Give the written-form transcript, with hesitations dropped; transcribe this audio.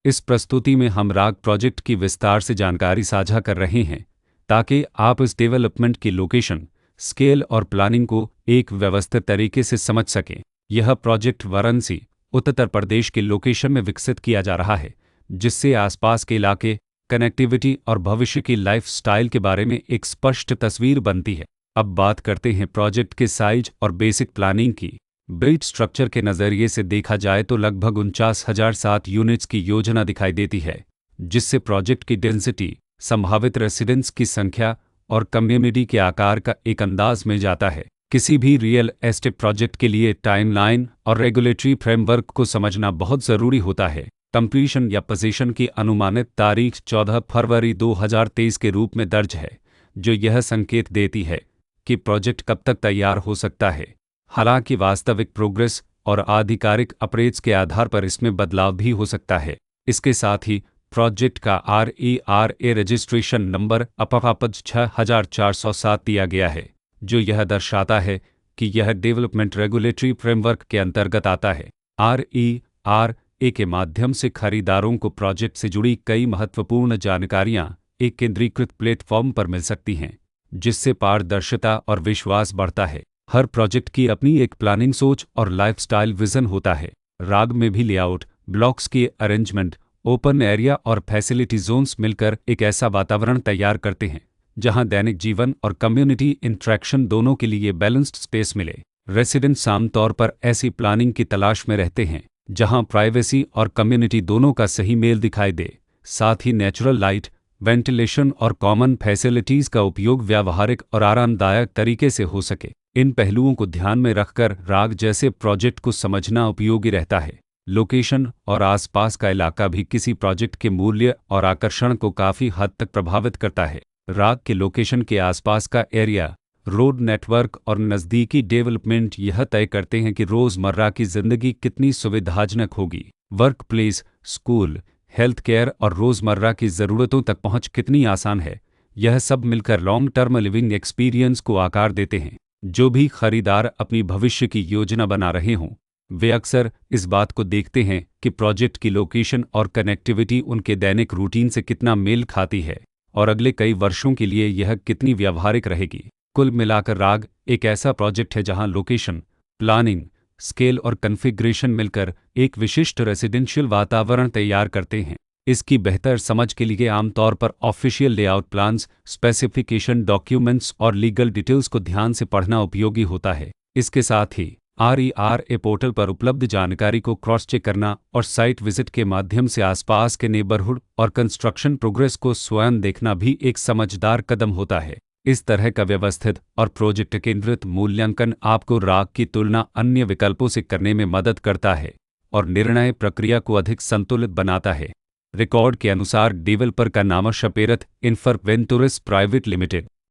इस प्रस्तुति में हम राग प्रोजेक्ट की विस्तार से जानकारी साझा कर रहे हैं ताकि आप इस डेवलपमेंट की लोकेशन, स्केल और प्लानिंग को एक व्यवस्थित तरीके से समझ सकें। यह प्रोजेक्ट वाराणसी, उत्तर प्रदेश के लोकेशन में विकसित किया जा रहा है, जिससे आसपास के इलाके, कनेक्टिविटी और भविष्य की लाइफस्टाइल के बारे में एक स्पष्ट तस्वीर बनती है। अब बात करते हैं प्रोजेक्ट के साइज और बेसिक प्लानिंग की। ब्रिज स्ट्रक्चर के नज़रिए से देखा जाए तो लगभग 49,007 यूनिट्स की योजना दिखाई देती है, जिससे प्रोजेक्ट की डेंसिटी, संभावित रेसिडेंट्स की संख्या और कम्युनिटी के आकार का एक अंदाज मिल जाता है। किसी भी रियल एस्टेट प्रोजेक्ट के लिए टाइमलाइन और रेगुलेटरी फ्रेमवर्क को समझना बहुत ज़रूरी होता है। कंप्लीशन या पोजीशन की अनुमानित तारीख 14 फरवरी 2023 के रूप में दर्ज है, जो यह संकेत देती है कि प्रोजेक्ट कब तक तैयार हो सकता है। हालांकि वास्तविक प्रोग्रेस और आधिकारिक अप्रेज के आधार पर इसमें बदलाव भी हो सकता है। इसके साथ ही प्रोजेक्ट का RERA रजिस्ट्रेशन नंबर अपवापद 6407 दिया गया है, जो यह दर्शाता है कि यह डेवलपमेंट रेगुलेटरी फ्रेमवर्क के अंतर्गत आता है। RERA के माध्यम से खरीदारों को प्रोजेक्ट से जुड़ी कई महत्वपूर्ण जानकारियां एक केंद्रीकृत प्लेटफॉर्म पर मिल सकती हैं, जिससे पारदर्शिता और विश्वास बढ़ता है। हर प्रोजेक्ट की अपनी एक प्लानिंग सोच और लाइफस्टाइल विजन होता है। राग में भी लेआउट, ब्लॉक्स की अरेंजमेंट, ओपन एरिया और फैसिलिटी जोन्स मिलकर एक ऐसा वातावरण तैयार करते हैं जहां दैनिक जीवन और कम्युनिटी इंटरेक्शन दोनों के लिए बैलेंस्ड स्पेस मिले। रेसिडेंट्स आमतौर पर ऐसी प्लानिंग की तलाश में रहते हैं जहां प्राइवेसी और कम्युनिटी दोनों का सही मेल दिखाई दे। साथ ही नेचुरल लाइट, वेंटिलेशन और कॉमन फैसिलिटीज़ का उपयोग व्यावहारिक और आरामदायक तरीके से हो सके। इन पहलुओं को ध्यान में रखकर राग जैसे प्रोजेक्ट को समझना उपयोगी रहता है। लोकेशन और आसपास का इलाका भी किसी प्रोजेक्ट के मूल्य और आकर्षण को काफ़ी हद तक प्रभावित करता है। राग के लोकेशन के आसपास का एरिया, रोड नेटवर्क और नज़दीकी डेवलपमेंट यह तय करते हैं कि रोज़मर्रा की ज़िंदगी कितनी सुविधाजनक होगी। Work place, school, health care और रोज़मर्रा की ज़रूरतों तक पहुंच कितनी आसान है। यह सब मिलकर लॉन्ग टर्म लिविंग एक्सपीरियंस को आकार देते हैं। जो भी खरीदार अपनी भविष्य की योजना बना रहे हों, वे अक्सर इस बात को देखते हैं कि प्रोजेक्ट की लोकेशन और कनेक्टिविटी उनके दैनिक रूटीन से कितना मेल खाती है और अगले कई वर्षों के लिए यह कितनी व्यावहारिक रहेगी। कुल मिलाकर राग एक ऐसा प्रोजेक्ट है जहां लोकेशन, प्लानिंग, स्केल और कॉन्फ़िगरेशन मिलकर एक विशिष्ट रेसिडेंशियल वातावरण तैयार करते हैं। इसकी बेहतर समझ के लिए आमतौर पर official layout plans, specification documents और लीगल डिटेल्स को ध्यान से पढ़ना उपयोगी होता है। इसके साथ ही RERA पोर्टल पर उपलब्ध जानकारी को क्रॉस चेक करना और साइट विजिट के माध्यम से आसपास के नेबरहुड और कंस्ट्रक्शन प्रोग्रेस को स्वयं देखना भी एक समझदार कदम होता है। इस तरह का व्यवस्थित और प्रोजेक्ट केंद्रित मूल्यांकन आपको राग की तुलना अन्य विकल्पों से करने में मदद करता है और निर्णय प्रक्रिया को अधिक संतुलित बनाता है। रिकॉर्ड के अनुसार डेवलपर का नाम शपेरत इन्फ्रावेंटूरिस प्राइवेट लिमिटेड